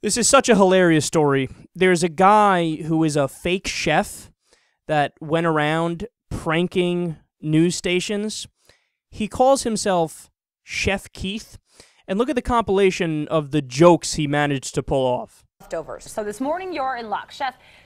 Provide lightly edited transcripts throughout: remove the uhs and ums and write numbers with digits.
This is such a hilarious story. There's a guy who is a fake chef that went around pranking news stations. He calls himself Chef Keith. And look at the compilation of the jokes he managed to pull off. Leftovers. So this morning you're in luck.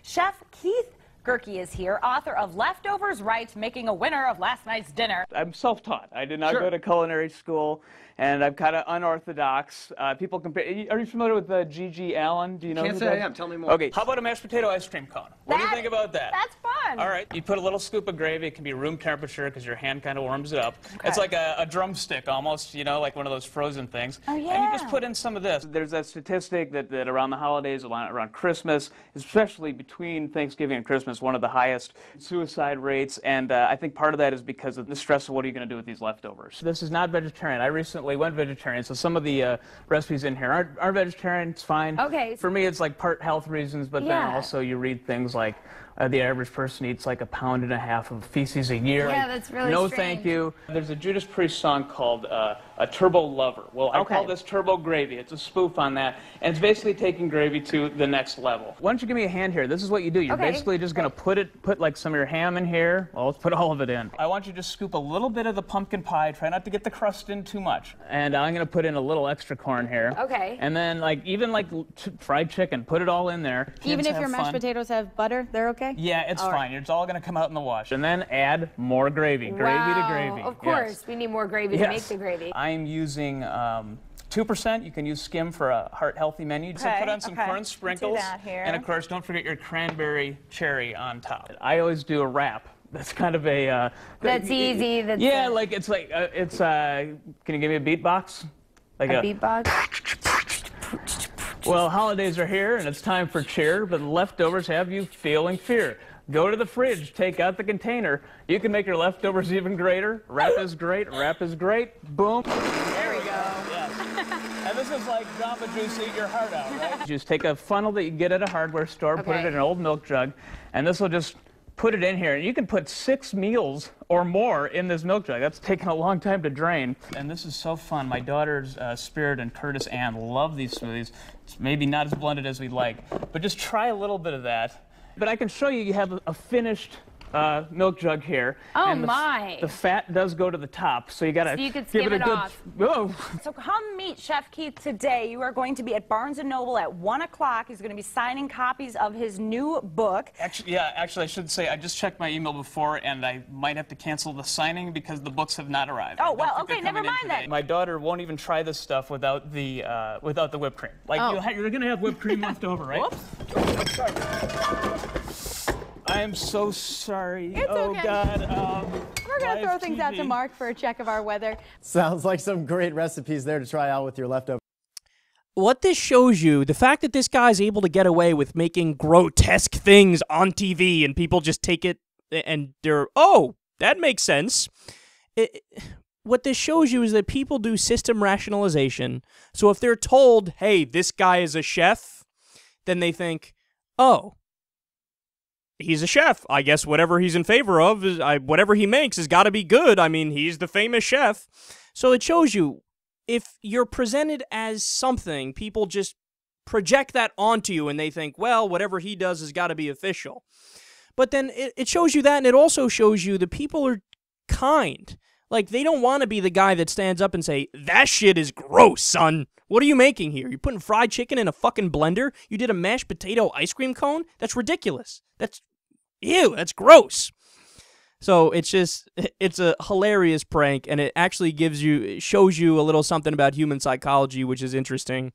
Chef Keith Gerke is here, author of Leftovers Right, making a winner of last night's dinner. I'm self-taught. I did not go to culinary school, and I'm kind of unorthodox. People compare. Are you familiar with G.G. Allen? Do you know? Can't say I am. Tell me more. Okay. How about a mashed potato ice cream cone? What do you think about that? That's fun. All right. You put a little scoop of gravy. It can be room temperature because your hand kind of warms it up. Okay. It's like a drumstick almost, you know, like one of those frozen things. Oh, yeah. And you just put in some of this. There's that statistic that around the holidays, around Christmas, especially between Thanksgiving and Christmas, one of the highest suicide rates. And I think part of that is because of the stress of what are you going to do with these leftovers. This is not vegetarian. I recently went vegetarian, so some of the recipes in here aren't vegetarian. It's fine. Okay. For me, it's like part health reasons, but then also you read things like the average person eats like 1.5 pounds of feces a year. Yeah, that's really No, strange. thank you. There's a Judas Priest song called A Turbo Lover. Well, I call this Turbo Gravy. It's a spoof on that, and it's basically taking gravy to the next level. Why don't you give me a hand here? This is what you do. You're basically just going to put like some of your ham in here. Well, let's put all of it in. I want you to just scoop a little bit of the pumpkin pie. Try not to get the crust in too much. And I'm going to put in a little extra corn here. Okay. And then even fried chicken, put it all in there. Even Kids if your mashed potatoes have butter, they're okay? Yeah, it's fine. It's all going to come out in the wash. And then add more gravy. Gravy to gravy. Of course. We need more gravy to make the gravy. I'm using 2%. You can use skim for a heart-healthy menu. So put on some corn sprinkles. And of course, don't forget your cranberry cherry on top. I always do a wrap. That's kind of a... That's easy. Can you give me a beatbox? Like a beatbox? Well, holidays are here, and it's time for cheer, but leftovers have you feeling fear. Go to the fridge, take out the container. You can make your leftovers even greater. Wrap is great, wrap is great. Boom. There we go. Yes. And this is like Jamba Juice, eat your heart out, right? Just take a funnel that you get at a hardware store, put it in an old milk jug, and this will just put it in here. You can put 6 meals or more in this milk jug. That's taken a long time to drain. And this is so fun. My daughters, Spirit and Curtis Ann, love these smoothies. It's maybe not as blended as we'd like, but just try a little bit of that. But I can show you, you have a finished milk jug here. Oh, and the fat does go to the top, so you got to give it a good... Oh. So come meet Chef Keith today. You are going to be at Barnes & Noble at 1 o'clock. He's going to be signing copies of his new book. Actually, I should say, I just checked my email before, and I might have to cancel the signing because the books have not arrived. Oh, well, okay, never mind then. My daughter won't even try this stuff without the whipped cream. Like, you're going to have whipped cream left over, right? Whoops. Oh, sorry. I am so sorry. It's okay. God. We're going to throw things out to Mark for a check of our weather. Sounds like some great recipes there to try out with your leftovers. What this shows you, the fact that this guy's able to get away with making grotesque things on TV and people just take it and they're, oh, that makes sense. What this shows you is that people do system rationalization. So if they're told, hey, this guy is a chef, then they think, oh, he's a chef. I guess whatever he's in favor of, whatever he makes has got to be good. I mean, he's the famous chef. So it shows you, if you're presented as something, people just project that onto you and they think, well, whatever he does has got to be official. But then it shows you that, and it also shows you the people are kind. Like, they don't want to be the guy that stands up and say, that shit is gross, son. What are you making here? You're putting fried chicken in a fucking blender? You did a mashed potato ice cream cone? That's ridiculous. Ew, that's gross. So it's a hilarious prank, and it actually shows you a little something about human psychology, which is interesting.